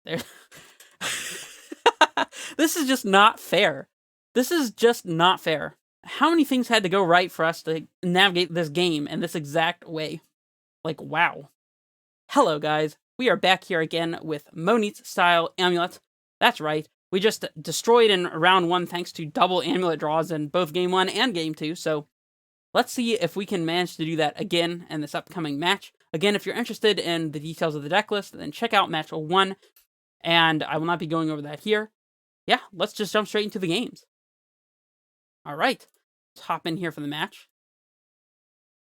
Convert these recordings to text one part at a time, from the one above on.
There. This is just not fair. This is just not fair. How many things had to go right for us to navigate this game in this exact way? Like, wow. Hello, guys. We are back here again with Moniz style Amulet. That's right. We just destroyed in round 1 thanks to double amulet draws in both game 1 and game 2, so let's see if we can manage to do that again in this upcoming match. Again, if you're interested in the details of the deck list, then check out match 1, and I will not be going over that here. Yeah, let's just jump straight into the games. Alright, let's hop in here for the match.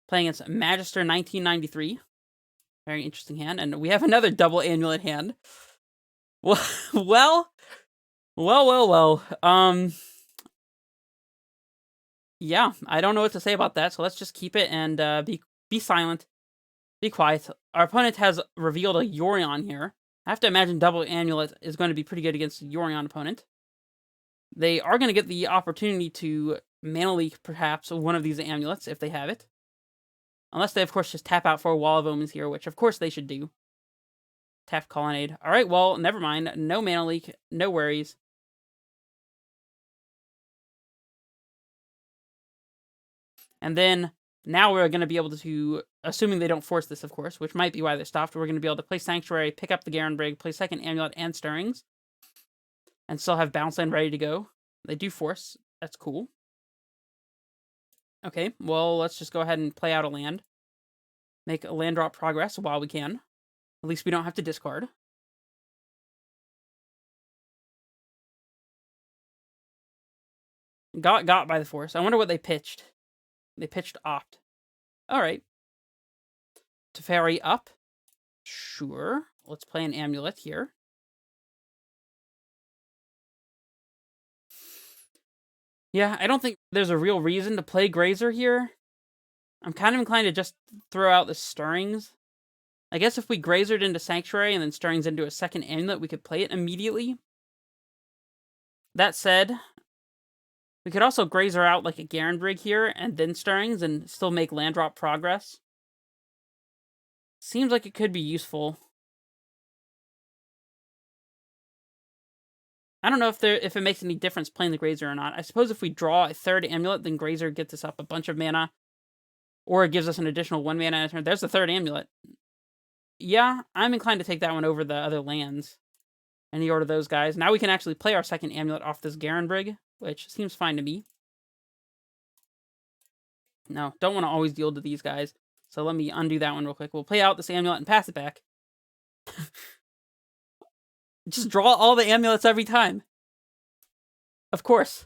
Playing against Magister 1993. Very interesting hand, and we have another double amulet hand. Well. Yeah, I don't know what to say about that, so let's just keep it and be silent. Be quiet. Our opponent has revealed a Yorion here. I have to imagine double amulet is going to be pretty good against a Yorion opponent. They are going to get the opportunity to mana leak, perhaps, one of these amulets, if they have it. Unless they, of course, just tap out for a Wall of Omens here, which, of course, they should do. Tap Colonnade. Alright, well, never mind. No mana leak. No worries. And then, now we're going to be able to, assuming they don't force this, of course, which might be why they stopped, we're going to be able to play Sanctuary, pick up the Garen Brig, play second Amulet and Stirrings, and still have Bounce Land ready to go. They do force. That's cool. Okay, well, let's just go ahead and play out a land. Make a land drop progress while we can. At least we don't have to discard. Got by the force. I wonder what they pitched. They pitched Opt. Alright. Teferi up. Sure. Let's play an Amulet here. Yeah, I don't think there's a real reason to play Grazer here. I'm kind of inclined to just throw out the Stirrings. I guess if we Grazered into Sanctuary and then Stirrings into a second Amulet, we could play it immediately. That said, we could also Grazer out like a Garen Brig here and then Stirrings and still make land drop progress. Seems like it could be useful. I don't know if it makes any difference playing the Grazer or not. I suppose if we draw a third Amulet, then Grazer gets us up a bunch of mana. Or it gives us an additional 1 mana in a turn. There's the third Amulet. Yeah, I'm inclined to take that one over the other lands. Any order of those guys. Now we can actually play our second Amulet off this Garen Brig, which seems fine to me. No, don't want to always deal to these guys. So let me undo that one real quick. We'll play out this Amulet and pass it back. Just draw all the amulets every time. Of course.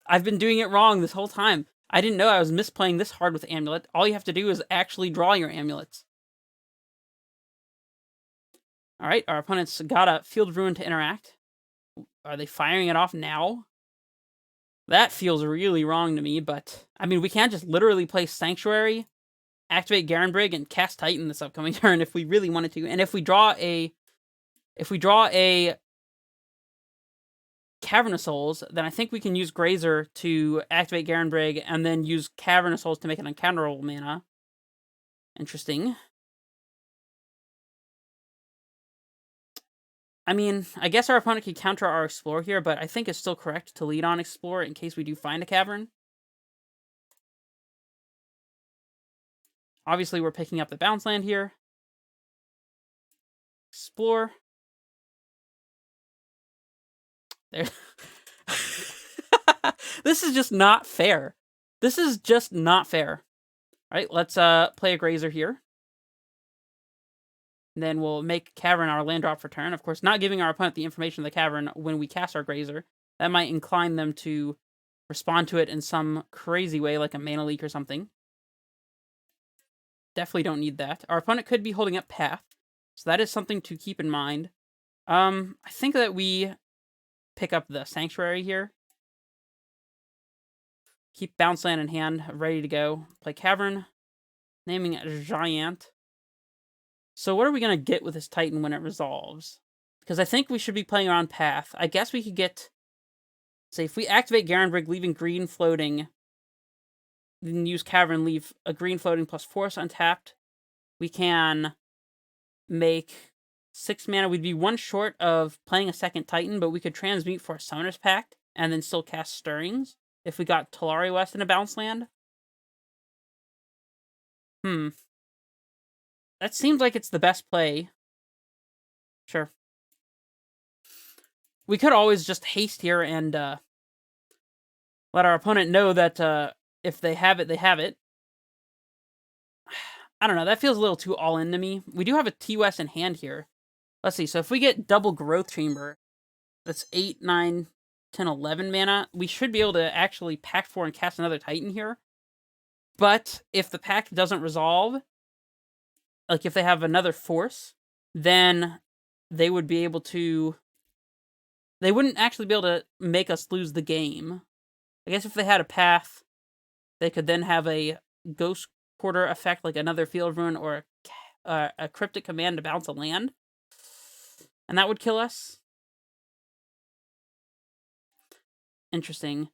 I've been doing it wrong this whole time. I didn't know I was misplaying this hard with Amulet. All you have to do is actually draw your amulets. Alright, our opponent's got a Field of Ruin to interact. Are they firing it off now? That feels really wrong to me, but... I mean, we can't just literally play Sanctuary, activate Garen Brig, and cast Titan this upcoming turn if we really wanted to. And if we draw a Cavern of Souls, then I think we can use Grazer to activate Garen Brig and then use Cavern of Souls to make an uncounterable mana. Interesting. I mean, I guess our opponent could counter our Explore here, but I think it's still correct to lead on Explore in case we do find a Cavern. Obviously, we're picking up the bounce land here. Explore. There. This is just not fair. This is just not fair. All right, let's play a Grazer here. And then we'll make Cavern our land drop for turn. Of course, not giving our opponent the information of the Cavern when we cast our Grazer. That might incline them to respond to it in some crazy way, like a mana leak or something. Definitely don't need that. Our opponent could be holding up Path, so that is something to keep in mind. I think that we pick up the Sanctuary here. Keep Bounce Land in hand, ready to go. Play Cavern, naming it Giant. So what are we going to get with this Titan when it resolves? Because I think we should be playing around Path. I guess we could get... Say, if we activate Garen Brig, leaving green floating, then use Cavern, leave a green floating plus Force untapped, we can make 6 mana. We'd be 1 short of playing a second Titan, but we could transmute for a Summoner's Pact and then still cast Stirrings if we got Talari West in a bounce land. That seems like it's the best play. Sure. We could always just haste here and let our opponent know that if they have it, they have it. I don't know. That feels a little too all-in to me. We do have a T-West in hand here. Let's see. So if we get double Growth Chamber, that's 8, 9, 10, 11 mana. We should be able to actually pack 4 and cast another Titan here. But if the pack doesn't resolve, like if they have another force, then they would be able to... They wouldn't actually be able to make us lose the game. I guess if they had a path, they could then have a Ghost Quarter effect, like another Field Ruin or a Cryptic Command to bounce a land. And that would kill us. Interesting.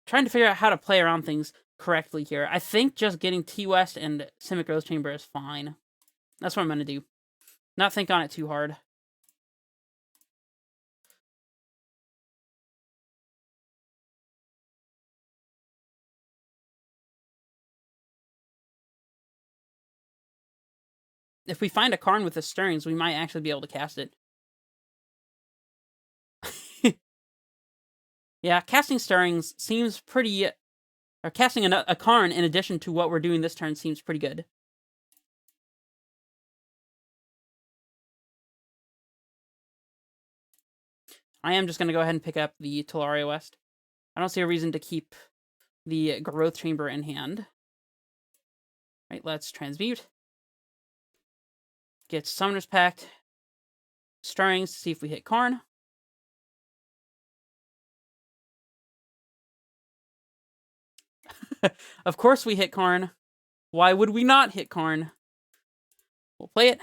Trying to figure out how to play around things correctly here. I think just getting T-West and Simic Growth Chamber is fine. That's what I'm going to do. Not think on it too hard. If we find a Karn with the Stirrings, we might actually be able to cast it. Yeah, casting Stirrings seems pretty... Or casting a Karn in addition to what we're doing this turn seems pretty good. I am just going to go ahead and pick up the Talaria West. I don't see a reason to keep the Growth Chamber in hand. Right, let's transmute. Get Summoner's Pact. Stirrings to see if we hit Karn. Of course we hit Karn. Why would we not hit Karn? We'll play it.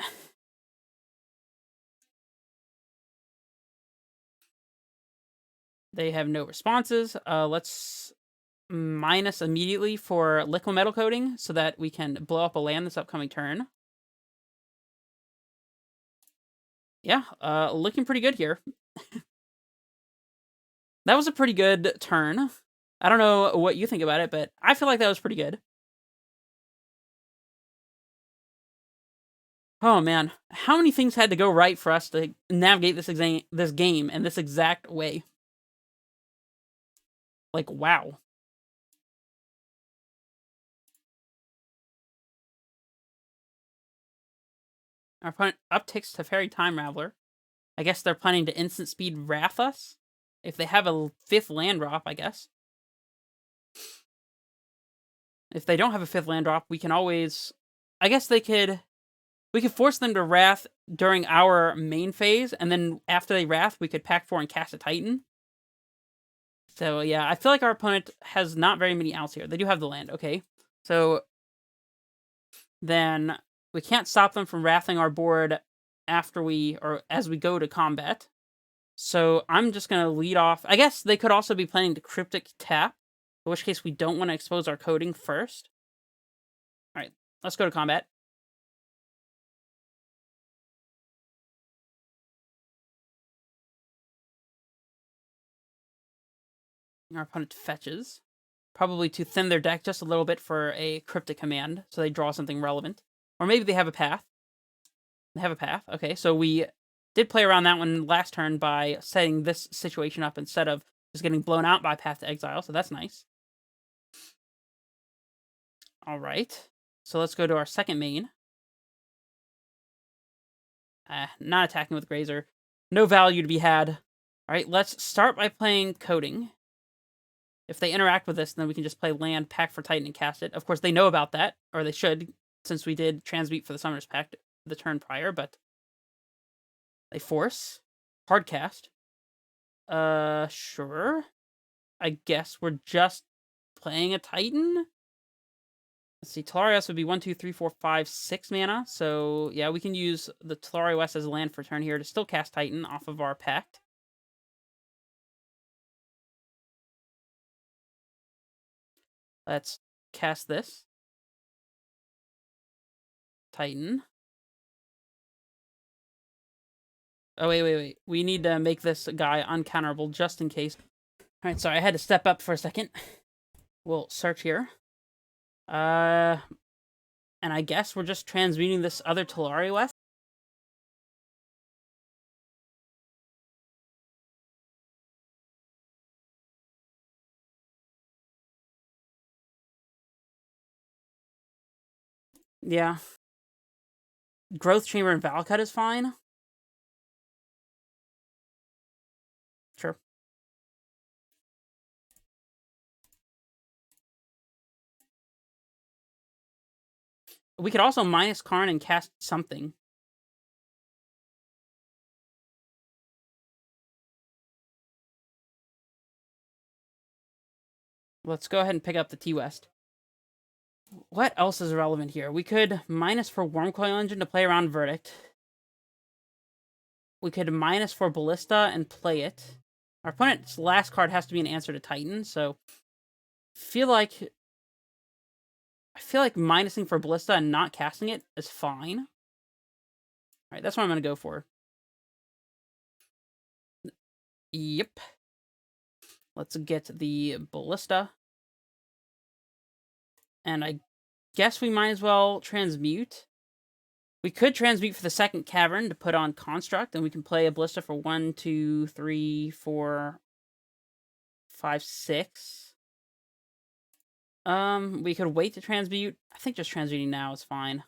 They have no responses. Let's minus immediately for Liquid Metal Coating so that we can blow up a land this upcoming turn. Yeah, looking pretty good here. That was a pretty good turn. I don't know what you think about it, but I feel like that was pretty good. Oh man, how many things had to go right for us to navigate this game in this exact way? Like, wow. Our opponent upticks to Fairy Time Raveler. I guess they're planning to instant speed Wrath us. If they have a 5th land drop, I guess. If they don't have a 5th land drop, we can always... I guess we could force them to Wrath during our main phase, and then after they Wrath, we could pack 4 and cast a Titan. So yeah, I feel like our opponent has not very many outs here. They do have the land, okay. So then we can't stop them from Wrathing our board as we go to combat. So I'm just going to lead off. I guess they could also be planning to Cryptic Tap, in which case we don't want to expose our coding first. All right, let's go to combat. Our opponent fetches. Probably to thin their deck just a little bit for a Cryptic Command, so they draw something relevant. Or maybe they have a path. They have a path. Okay, so we did play around that one last turn by setting this situation up instead of just getting blown out by Path to Exile, so that's nice. All right, so let's go to our second main. Not attacking with Grazer. No value to be had. All right, let's start by playing Coding. If they interact with this, then we can just play land, pack for Titan, and cast it. Of course, they know about that, or they should, since we did transmute for the Summoner's Pact the turn prior, but they force. Hard cast. Sure. I guess we're just playing a Titan? Let's see, Talarius would be 1, 2, 3, 4, 5, 6 mana. So, yeah, we can use the Talari West as a land for turn here to still cast Titan off of our Pact. Let's cast this. Titan. Oh, wait. We need to make this guy uncounterable just in case. Alright, sorry, I had to step up for a second. We'll search here. And I guess we're just transmuting this other Azorius. Yeah. Growth Chamber and Valcut is fine. Sure. We could also minus Karn and cast something. Let's go ahead and pick up the T-West. What else is relevant here? We could minus for Wormcoil Engine to play around Verdict. We could minus for Ballista and play it. Our opponent's last card has to be an answer to Titan, so I feel like minusing for Ballista and not casting it is fine. Alright, that's what I'm going to go for. Yep. Let's get the Ballista. And I guess we might as well transmute. We could transmute for the second Cavern to put on Construct, and we can play a Ballista for 1, 2, 3, 4, 5, 6. We could wait to transmute. I think just transmuting now is fine.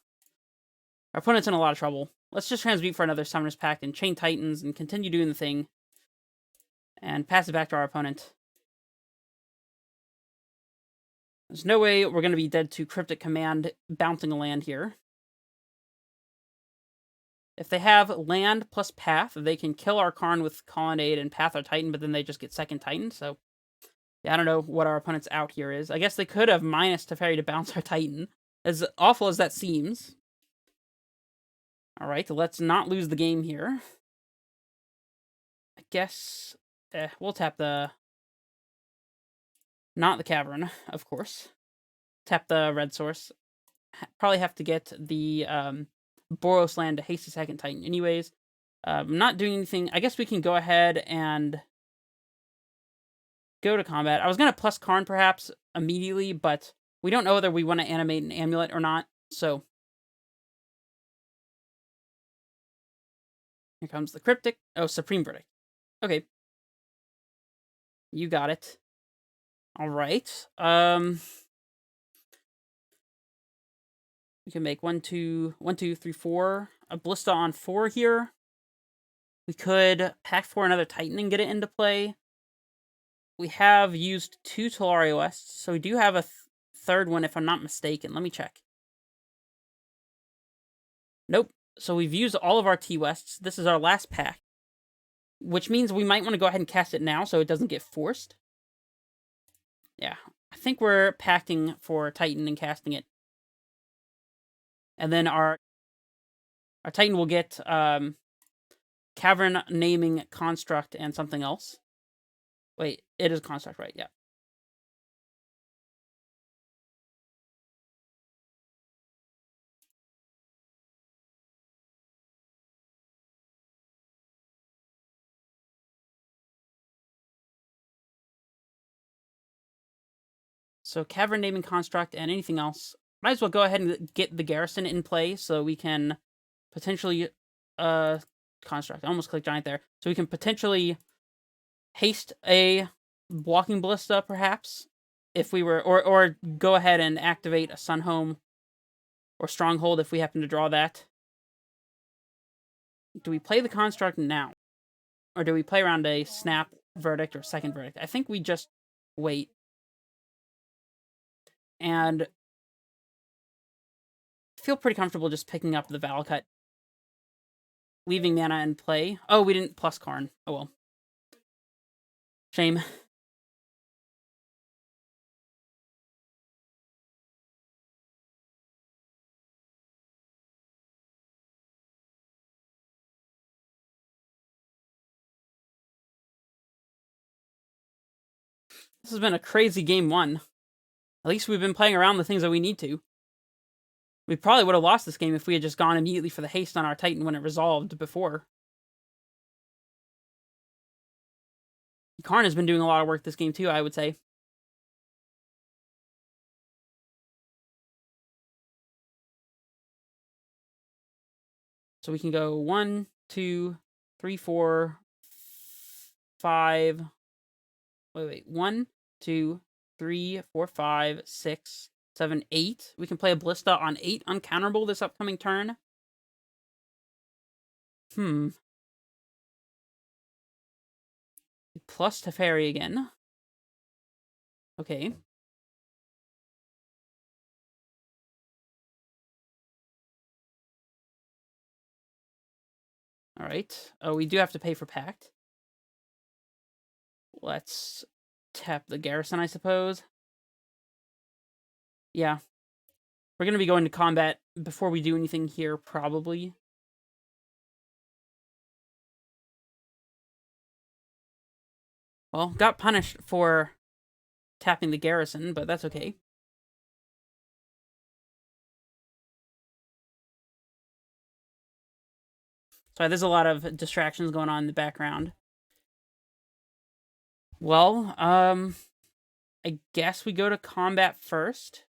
Our opponent's in a lot of trouble. Let's just transmute for another Summoner's Pact and chain Titans and continue doing the thing. And pass it back to our opponent. There's no way we're going to be dead to Cryptic Command bouncing a land here. If they have land plus Path, they can kill our Karn with Colonnade and Path our Titan, but then they just get second Titan, so... Yeah, I don't know what our opponent's out here is. I guess they could have minus Teferi to bounce our Titan. As awful as that seems. Alright, let's not lose the game here. I guess... we'll tap the... Not the Cavern, of course. Tap the red source. Probably have to get the Boros land to haste the second Titan anyways. I'm not doing anything. I guess we can go ahead and go to combat. I was going to plus Karn perhaps immediately, but we don't know whether we want to animate an amulet or not, so... Here comes the Cryptic. Oh, Supreme Verdict. Okay. You got it. Alright. We can make 1, 2, 3, 4. A Ballista on 4 here. We could pack for another Titan and get it into play. We have used 2 Azorius, so we do have a third one if I'm not mistaken. Let me check. Nope. So we've used all of our T-Wests. This is our last pack. Which means we might want to go ahead and cast it now so it doesn't get forced. Yeah. I think we're packing for Titan and casting it. And then our Titan will get Cavern naming construct and something else. Wait, it is construct, right? Yeah. So Cavern naming construct and anything else. Might as well go ahead and get the garrison in play so we can potentially construct. I almost clicked giant there. So we can potentially haste a walking ballista, perhaps, if we were, or go ahead and activate a Sunhome or Stronghold if we happen to draw that. Do we play the construct now? Or do we play around a snap verdict or second verdict? I think we just wait. And feel pretty comfortable just picking up the Valcut. Leaving mana in play. Oh, we didn't plus Karn. Oh well. Shame. This has been a crazy game 1. At least we've been playing around the things that we need to. We probably would have lost this game if we had just gone immediately for the haste on our Titan when it resolved before. Karn has been doing a lot of work this game too, I would say. So we can go 1, 2, 3, 4, 5. Wait. 1, 2, 3, 4, 5, 6, 7, 8. We can play a Ballista on 8 uncounterable this upcoming turn. Plus Teferi again. Okay. Alright. Oh, we do have to pay for Pact. Let's tap the Garrison, I suppose. Yeah. We're going to be going to combat before we do anything here, probably. Well, got punished for tapping the Garrison, but that's okay. Sorry, there's a lot of distractions going on in the background. Well, I guess we go to combat first.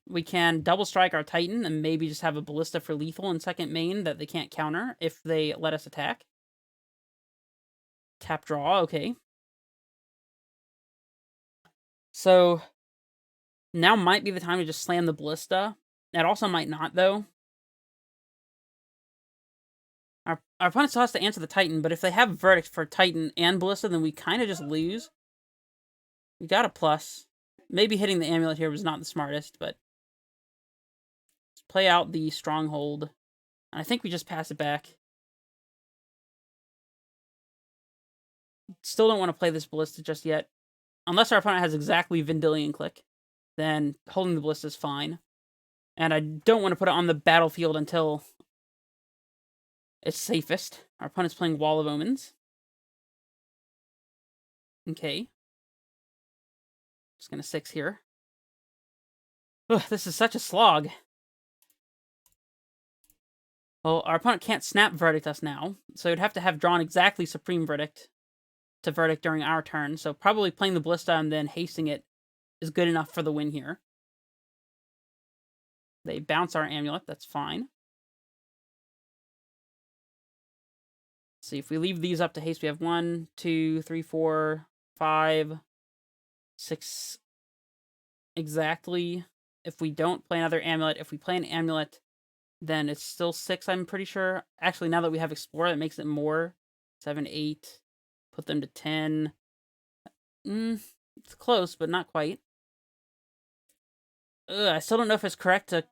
We can double strike our Titan and maybe just have a Ballista for lethal in second main that they can't counter if they let us attack. Tap draw, okay. So, now might be the time to just slam the Ballista. It also might not, though. Our opponent still has to answer the Titan, but if they have Verdict for Titan and Ballista, then we kind of just lose. We got a plus. Maybe hitting the Amulet here was not the smartest, but... let's play out the Stronghold. And I think we just pass it back. Still don't want to play this Ballista just yet. Unless our opponent has exactly Vendilion Click, then holding the Ballista is fine. And I don't want to put it on the battlefield until it's safest. Our opponent's playing Wall of Omens. Okay. Just gonna 6 here. Ugh, this is such a slog. Well, our opponent can't snap Verdict us now, so he'd have to have drawn exactly Supreme Verdict to Verdict during our turn, so probably playing the Ballista and then hasting it is good enough for the win here. They bounce our Amulet, that's fine. Let's see, if we leave these up to haste, we have 1, 2, 3, 4, 5, 6 exactly. If we don't play another Amulet, if we play an Amulet, then it's still 6, I'm pretty sure. Actually, now that we have Explorer, that makes it more. 7, 8. Put them to 10. It's close, but not quite. I still don't know if it's correct to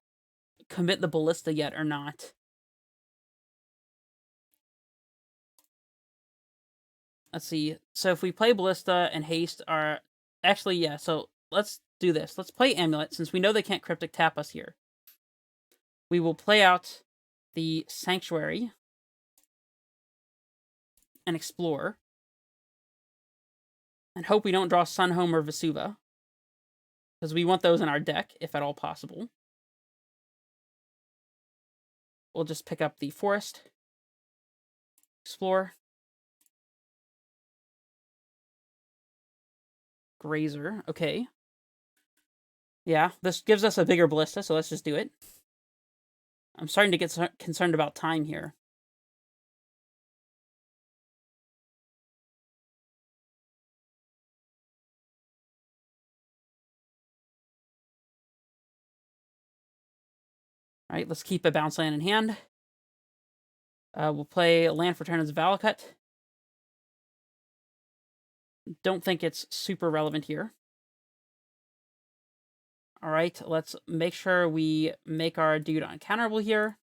commit the Ballista yet or not. Let's see. So if we play Ballista and haste our... actually, yeah, so let's do this. Let's play Amulet, since we know they can't Cryptic tap us here. We will play out the Sanctuary and Explore. And hope we don't draw Sunhome or Vesuva. Because we want those in our deck, if at all possible. We'll just pick up the Forest. Explore. Grazer. Okay. Yeah, this gives us a bigger Ballista, so let's just do it. I'm starting to get concerned about time here. Alright, let's keep a bounce land in hand. We'll play land for turn as Valakut. Don't think it's super relevant here. Alright, let's make sure we make our dude uncounterable here.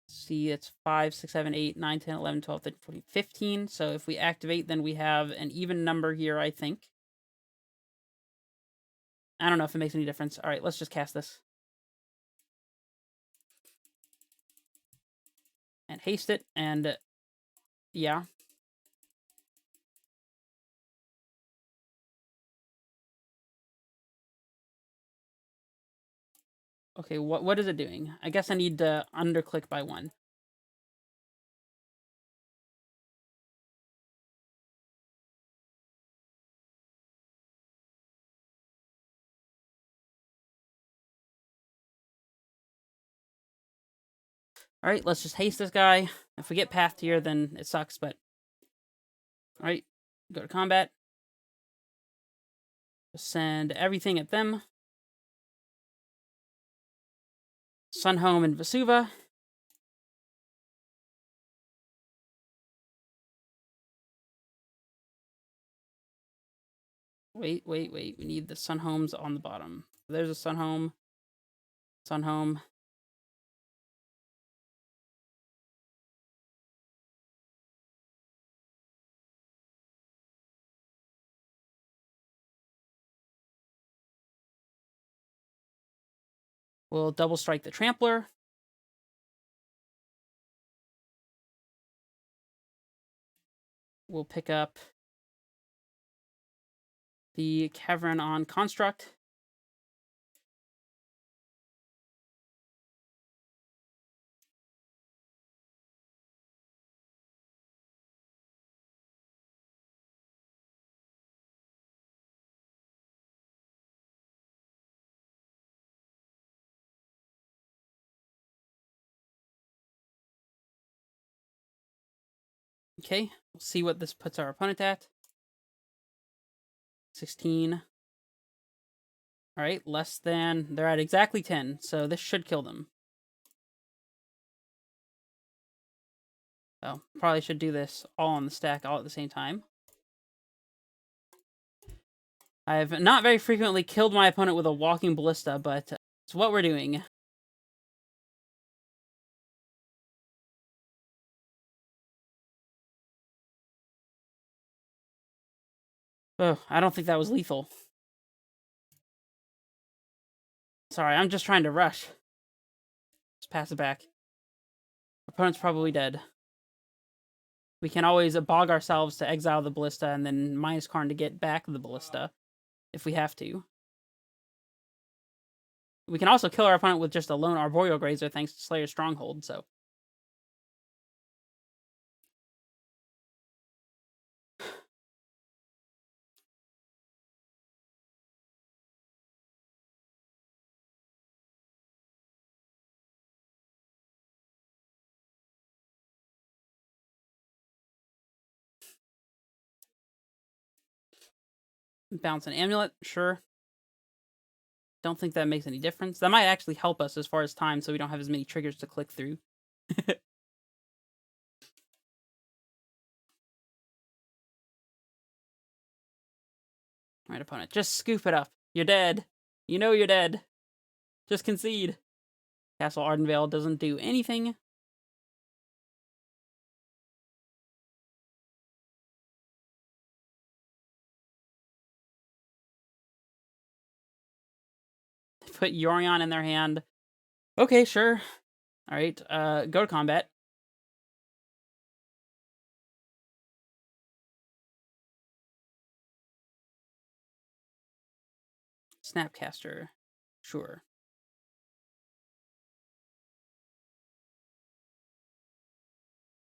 See, it's 5, 6, 7, 8, 9, 10, 11, 12, 13, 14, 15. So if we activate, then we have an even number here, I think. I don't know if it makes any difference. Alright, let's just cast this. And haste it, and yeah. Okay, what is it doing? I guess I need to underclick by 1. Alright, let's just haste this guy. If we get path here, then it sucks, but... Alright, go to combat. Send everything at them. Sunhome and Vesuva. Wait. We need the Sunhomes on the bottom. There's a Sunhome. Sunhome. We'll double strike the Trampler. We'll pick up the Cavern on Construct. Okay, we'll see what this puts our opponent at. 16. Alright, less than... They're at exactly 10, so this should kill them. So, probably should do this all on the stack all at the same time. I've not very frequently killed my opponent with a walking ballista, but it's what we're doing. Oh, I don't think that was lethal. Sorry, I'm just trying to rush. Just pass it back. Opponent's probably dead. We can always bog ourselves to exile the ballista and then minus Karn to get back the ballista, if we have to. We can also kill our opponent with just a lone Arboreal Grazer thanks to Slayer's Stronghold, so... Bounce an Amulet, sure. Don't think that makes any difference. That might actually help us as far as time, so we don't have as many triggers to click through. Alright, opponent, just scoop it up. You're dead. You know you're dead. Just concede. Castle Ardenvale doesn't do anything. Put Yorion in their hand. Okay, sure. Alright, go to combat. Snapcaster. Sure.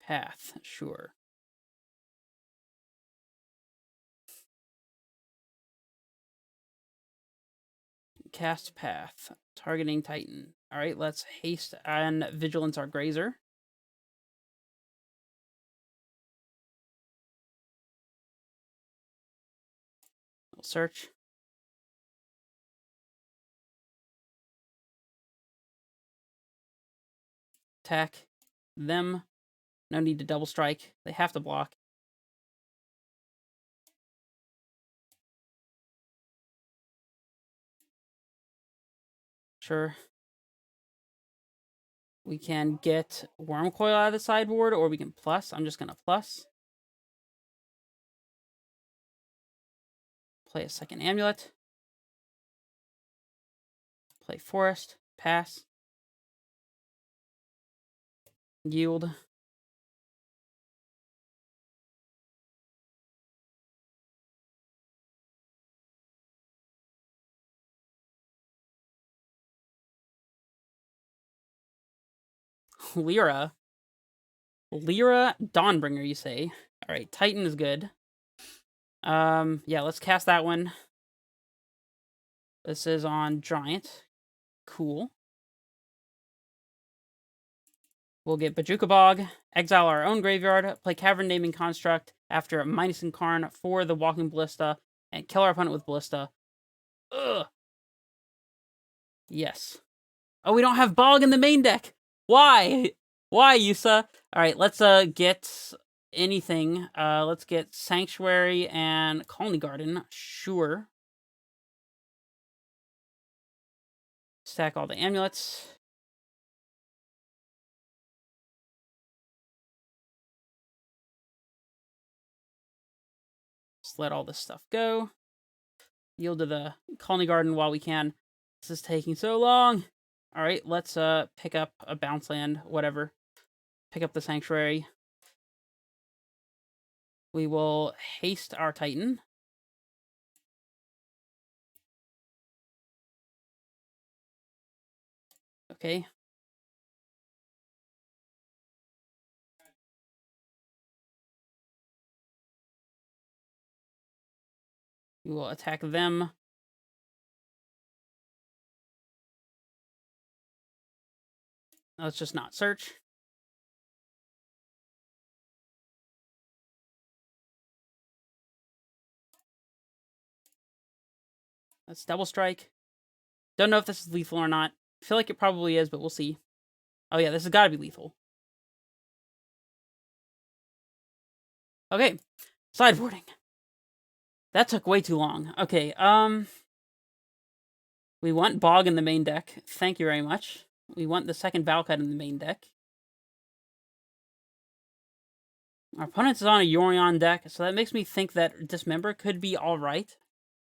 Path. Sure. Cast Path. Targeting Titan. Alright, let's haste and Vigilance our Grazer. We'll search. Attack them. No need to double strike. They have to block. Sure. We can get Worm Coil out of the sideboard, or we can plus. I'm just going to plus. Play a second Amulet. Play Forest. Pass. Yield. Lyra. Lyra Dawnbringer, you say? Alright, Titan is good. Yeah, let's cast that one. This is on Giant. Cool. We'll get Bajuka Bog, exile our own graveyard, play Cavern Naming Construct after Moniz and Karn for the Walking Ballista, and kill our opponent with Ballista. Ugh. Yes. Oh, we don't have Bog in the main deck! Why? Why, Yusa? Alright, let's get anything. Let's get Sanctuary and Colony Garden. Sure. Stack all the amulets. Just let all this stuff go. Yield to the Colony Garden while we can. This is taking so long. Alright, let's pick up a bounce land, whatever. Pick up the Sanctuary. We will haste our Titan. Okay. We will attack them. Let's just not search. Let's double strike. Don't know if this is lethal or not. I feel like it probably is, but we'll see. Oh yeah, this has got to be lethal. Okay. Sideboarding. That took way too long. Okay, we want Bog in the main deck. Thank you very much. We want the second Valcut in the main deck. Our opponent's is on a Yorion deck, so that makes me think that Dismember could be alright.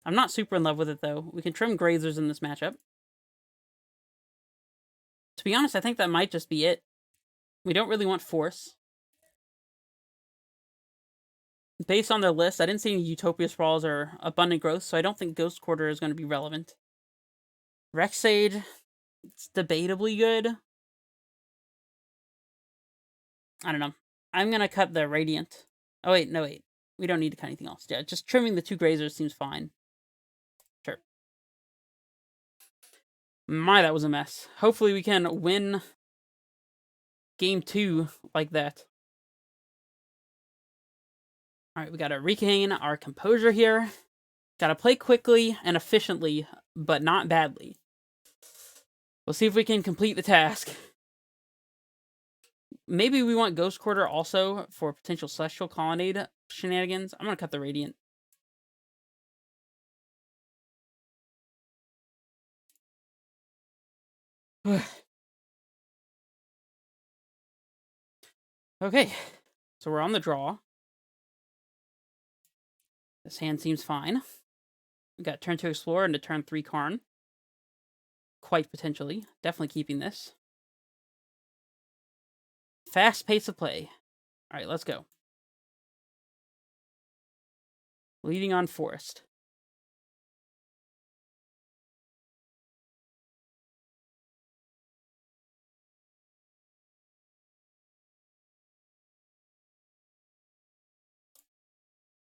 I'm not super in love with it, though. We can trim Grazers in this matchup. To be honest, I think that might just be it. We don't really want Force. Based on their list, I didn't see any Utopia Sprawls or Abundant Growth, so I don't think Ghost Quarter is going to be relevant. Rexade, it's debatably good. I don't know. I'm going to cut the Radiant. Oh, wait, no, wait. We don't need to cut anything else. Yeah, just trimming the 2 Grazers seems fine. Sure. My, that was a mess. Hopefully we can win game 2 like that. Alright, we gotta regain our composure here. Gotta play quickly and efficiently, but not badly. We'll see if we can complete the task. Maybe we want Ghost Quarter also for potential Celestial Colonnade shenanigans. I'm gonna cut the Radiant. Okay, so we're on the draw. This hand seems fine. We got turn 2 Explorer into turn 3 Karn. Quite potentially. Definitely keeping this. Fast pace of play. Alright, let's go. Leading on Forest.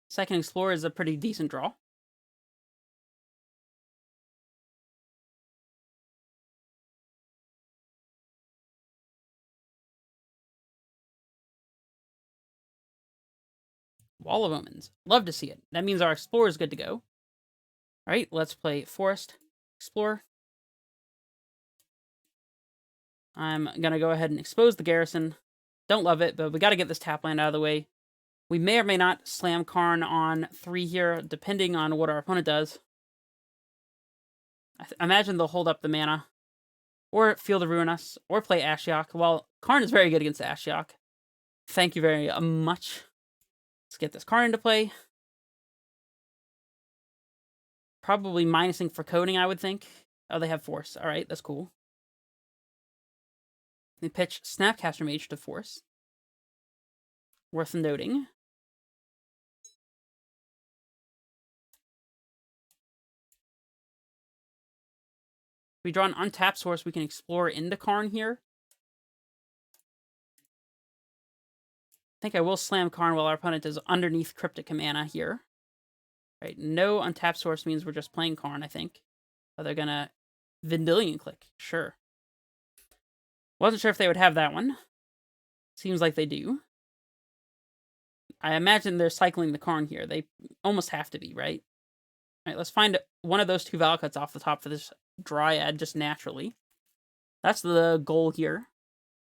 Second Explorer is a pretty decent draw. Wall of Omens. Love to see it. That means our Explorer is good to go. Alright, let's play Forest. Explore. I'm gonna go ahead and expose the Garrison. Don't love it, but we gotta get this tap land out of the way. We may or may not slam Karn on 3 here, depending on what our opponent does. I imagine they'll hold up the mana. Or Field of Ruin us, or play Ashiok. Well, Karn is very good against Ashiok. Thank you very much. Let's get this Karn into play. Probably minusing for coding, I would think. Oh, they have Force. Alright, that's cool. They pitch Snapcaster Mage to Force. Worth noting. If we draw an untapped source, we can explore into Karn here. think I will slam Karn while our opponent is underneath Cryptic Mana here. Right, no untapped source means we're just playing Karn, I think. Oh, they're gonna Vendilion Click, sure. Wasn't sure if they would have that one. Seems like they do. I imagine they're cycling the Karn here. They almost have to be, right? Alright, let's find one of those two Valakut's off the top for this Dryad, just naturally. That's the goal here.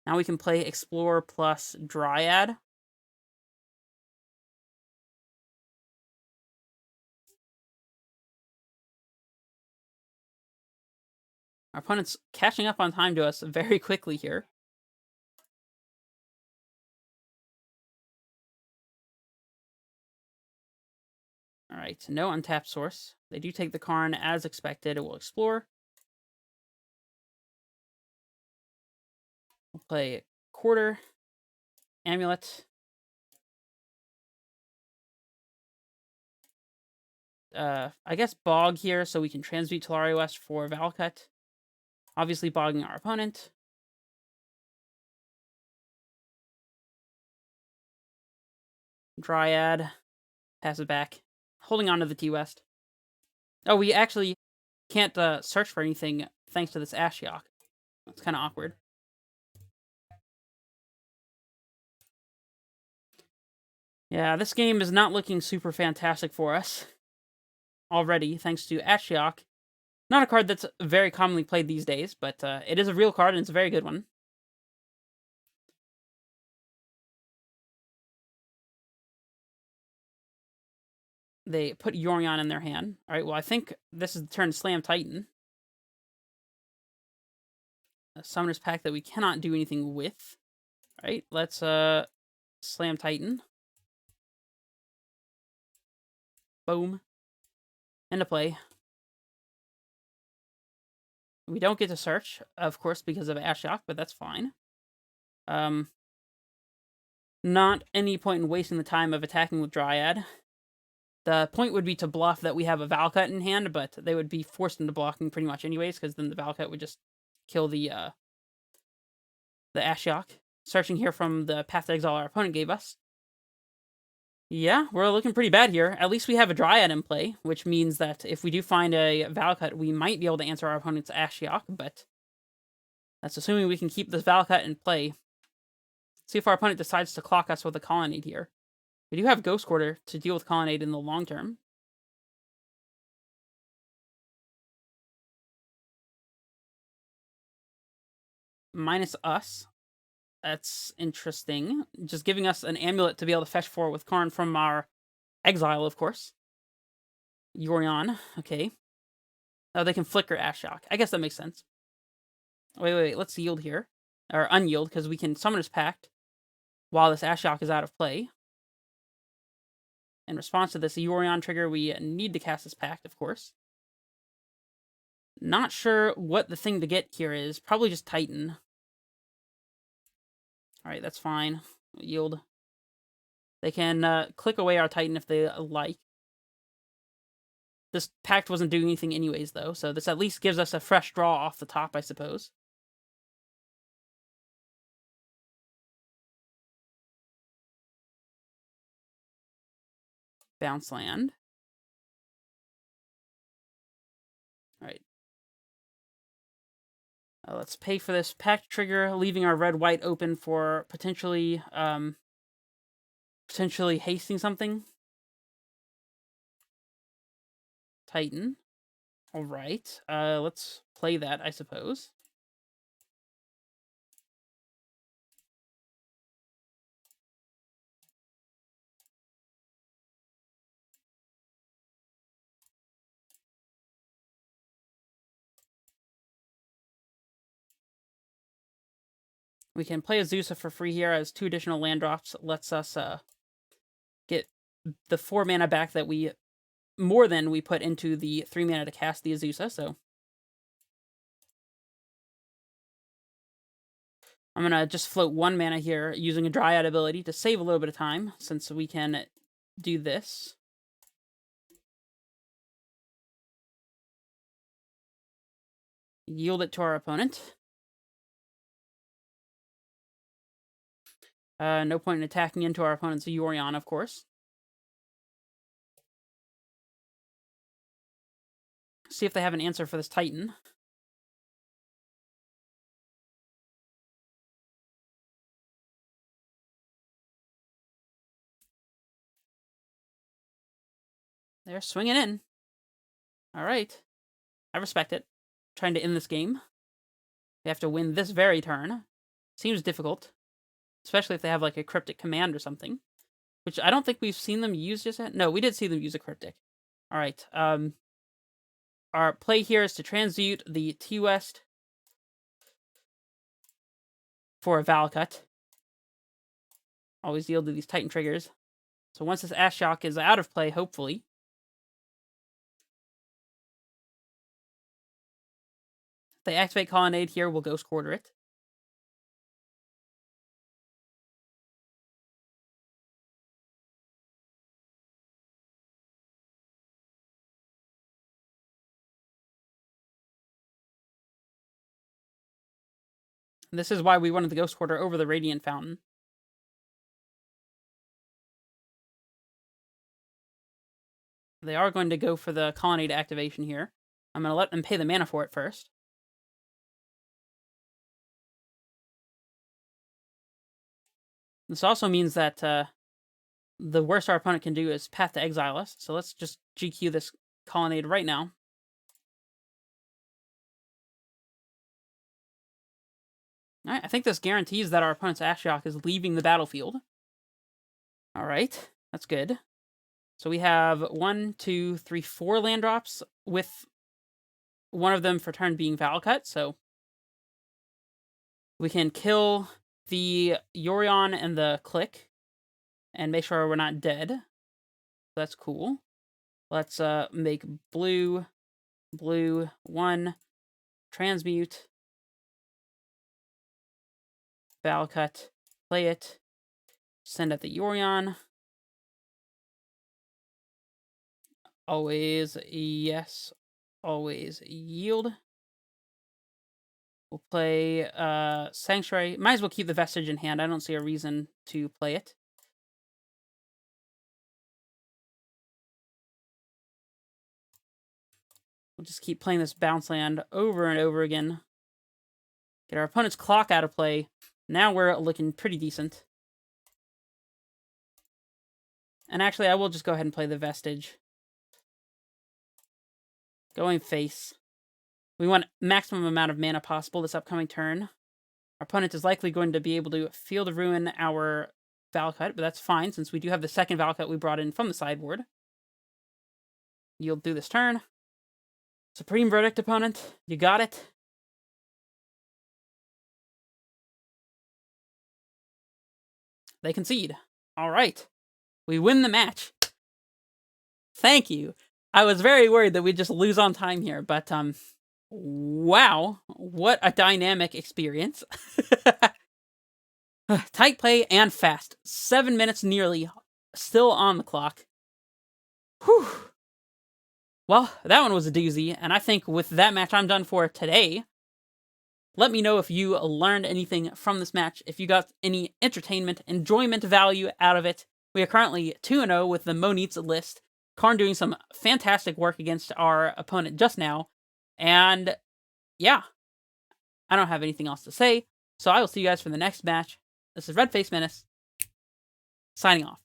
Now we can play Explore plus Dryad. Our opponent's catching up on time to us very quickly here. Alright, no untapped source. They do take the Karn as expected. It will explore. We'll play Quarter, Amulet. I guess Bog here so we can transmute Tolaria West for Valakut. Obviously bogging our opponent. Dryad. Pass it back. Holding on to the T-West. Oh, we actually can't search for anything thanks to this Ashiok. That's kind of awkward. Yeah, this game is not looking super fantastic for us already, thanks to Ashiok. Not a card that's very commonly played these days, but it is a real card and it's a very good one. They put Yorion in their hand. Alright, well, I think this is the turn to Slam Titan. A Summoner's Pact that we cannot do anything with. Alright, let's Slam Titan. Boom. End of play. We don't get to search, of course, because of Ashiok, but that's fine. Not any point in wasting the time of attacking with Dryad. The point would be to bluff that we have a Valakut in hand, but they would be forced into blocking pretty much anyways, because then the Valakut would just kill the Ashiok. Searching here from the Path to Exile our opponent gave us. Yeah, we're looking pretty bad here. At least we have a Dryad in play, which means that if we do find a Valakut, we might be able to answer our opponent's Ashiok, but that's assuming we can keep this Valakut in play. See if our opponent decides to clock us with a Colonnade here. We do have Ghost Quarter to deal with Colonnade in the long term. Minus us. That's interesting. Just giving us an Amulet to be able to fetch 4 with Karn from our exile, of course. Yorion, okay. Oh, they can flicker Ashiok. I guess that makes sense. Wait, let's yield here. Or unyield, because we can Summoner's Pact while this Ashiok is out of play. In response to this Yorion trigger, we need to cast this Pact, of course. Not sure what the thing to get here is. Probably just Titan. Alright, that's fine. Yield. They can click away our Titan if they like. This Pact wasn't doing anything anyways, though, so this at least gives us a fresh draw off the top, I suppose. Bounce land. Alright. Let's pay for this Pact trigger, leaving our red-white open for potentially hasting something. Titan. Alright. Let's play that, I suppose. We can play Azusa for free here as 2 additional land drops. Lets us get the 4 mana back that we more than we put into the 3 mana to cast the Azusa, so I'm gonna just float 1 mana here using a Dryad ability to save a little bit of time, since we can do this. Yield it to our opponent. No point in attacking into our opponent's Yorion, of course. See if they have an answer for this Titan. They're swinging in. Alright. I respect it. Trying to end this game. They have to win this very turn. Seems difficult. Especially if they have like a cryptic command or something. Which I don't think we've seen them use just yet. No, we did see them use a cryptic. Alright. Our play here is to transmute the T-West for a Valakut. Always yield to these Titan triggers. So once this Ashiok is out of play, hopefully, if they activate Colonnade here, we'll Ghost Quarter it. And this is why we wanted the Ghost Quarter over the Radiant Fountain. They are going to go for the Colonnade activation here. I'm going to let them pay the mana for it first. This also means that the worst our opponent can do is Path to Exile us. So let's just GQ this Colonnade right now. Alright, I think this guarantees that our opponent's Ashiok is leaving the battlefield. Alright, that's good. So we have 1, 2, 3, 4 land drops, with one of them for turn being Valakut, so we can kill the Yorion and the Click, and make sure we're not dead. That's cool. Let's make blue, 1, transmute, Valakut, play it, send out the Yorion. Always yes, always yield. We'll play Sanctuary. Might as well keep the Vestige in hand. I don't see a reason to play it. We'll just keep playing this bounce land over and over again. Get our opponent's clock out of play. Now we're looking pretty decent. And actually, I will just go ahead and play the Vestige. Going face. We want maximum amount of mana possible this upcoming turn. Our opponent is likely going to be able to Field of Ruin our Valakut, but that's fine, since we do have the second Valakut we brought in from the sideboard. Yield through this turn. Supreme Verdict, opponent. You got it. They concede. Alright. We win the match. Thank you. I was very worried that we'd just lose on time here, but, wow. What a dynamic experience. Tight play and fast. 7 minutes nearly. Still on the clock. Whew. Well, that one was a doozy, and I think with that match I'm done for today. Let me know if you learned anything from this match, if you got any entertainment, enjoyment value out of it. We are currently 2-0 with the Moniz list. Karn doing some fantastic work against our opponent just now. And yeah, I don't have anything else to say. So I will see you guys for the next match. This is Red Face Menace, signing off.